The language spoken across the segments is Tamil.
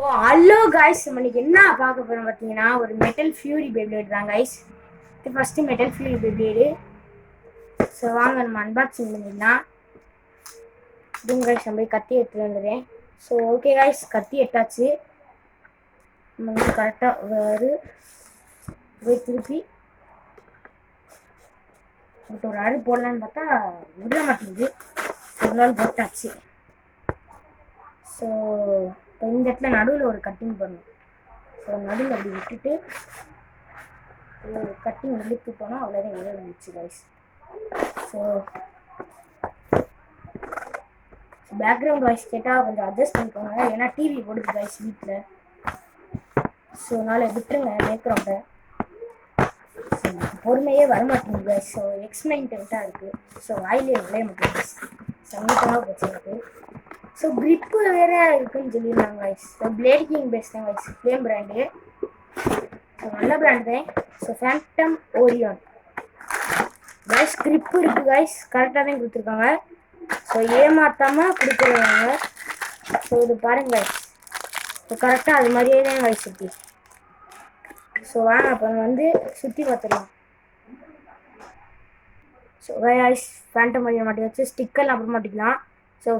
ஹலோ காய்ஸ், நம்ம இன்னைக்கு என்ன பார்க்க போறோம் பார்த்தீங்கன்னா, ஒரு மெட்டல் ஃபியூரி பேப்ளேட் தான் காய்ஸ். இது ஃபர்ஸ்ட் மெட்டல் ஃபியூரி பேப்ளேடு. ஸோ வாங்க நம்ம அன்பாக்சிங் பண்ணிடலாம். இதுவும் காய்ஸ் நம்ம போய் கத்தி எடுத்துட்டு வந்துடுறேன். ஸோ ஓகே காய்ஸ், கத்தி எடுத்தாச்சு. நம்ம வந்து கரெக்டாக போய் திருப்பி ஒரு அடி போடலான்னு பார்த்தா விட மாட்டேங்குது. ஒரு நாள் போட்டாச்சு. ஸோ இப்போ இந்த இடத்துல நடுவில் ஒரு கட்டிங் பண்ணணும். ஸோ நடுவில் அப்படி விட்டுட்டு ஒரு கட்டிங் இழுத்து போனால் அவ்வளோதான் வெளியே வந்துச்சு கைஸ். ஸோ பேக்ரவுண்ட் வாய்ஸ் கேட்டால் கொஞ்சம் அட்ஜஸ்ட் பண்ணிக்கோங்க, ஏன்னா டிவி போடுது கைஸ் வீட்டில். ஸோ அதனால் விட்டுருங்க பேக்ரவுண்டை. ஸோ பொறுமையே வரமாட்டேங்குது கைஸ். ஸோ எக்ஸ்பிளைன்ட்டாக இருக்குது. ஸோ வாயிலே விளைய மாட்டேங்குது கைஸ். சமீபமாக போச்சு எனக்கு. ஸோ கிரிப்பு வேற இருக்குன்னு சொல்லியிருந்தாங்க guys. So Blade King best தான் கைஸ், ஃப்ளேம் பிராண்டு. ஸோ நல்ல பிராண்ட் தான். So Phantom Orion guys. Grip இருக்குது கைஸ், கரெக்டாக தான் கொடுத்துருக்காங்க. ஸோ ஏமாற்றாமல் கொடுக்குறவங்க. ஸோ இது பாருங்க கைஸ், ஸோ கரெக்டாக அது மாதிரியே தான் கைஸ் இருக்கு. ஸோ வாங்க அப்போ வந்து சுற்றி பார்த்துடலாம். ஸோ கைஸ் ஃபேண்டம் ஓரியான் மாட்டி வச்சு ஸ்டிக்கர்லாம் அப்புறம் மாட்டிக்கலாம். ஸோ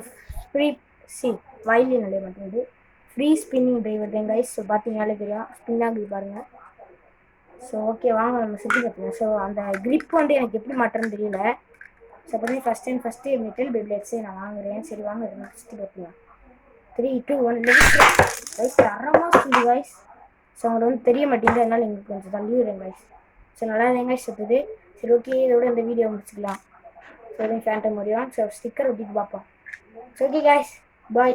ஃப்ரீ வயலின் நிறைய மாட்டேங்குது. ஃப்ரீ ஸ்பின்னிங் டிரைவர் தான் கைஸ். ஸோ பார்த்தீங்கனாலே தெரியும், ஸ்பின் ஆகுது பாருங்கள். ஸோ ஓகே வாங்க நம்ம சுற்றி பார்த்துக்கலாம். ஸோ அந்த கிரிப் வந்து எனக்கு எப்படி மாட்டுறதுன்னு தெரியல. ஸோ அப்போ ஃபஸ்ட்டு மெட்டல் பேப்ளேட்ஸே நான் வாங்குறேன். சரி வாங்க சுற்றி பார்த்துக்கலாம். 3, 2, 1 கைஸ். தரமாக சுற்றுது கைஸ். ஸோ அவங்களுக்கு வந்து தெரிய மாட்டேங்குது, அதனால எங்களுக்கு கொஞ்சம் தள்ளி விடுறேன் கைஸ். ஸோ நல்லா தான் கைஸ் சுற்றுது. சரி ஓகே, இதோட இந்த வீடியோ முடிச்சுக்கலாம். So Phantom Orion. So sticker ஒட்டிட்டு பார்ப்போம். ஸோ ஓகே கைஸ், பாய்.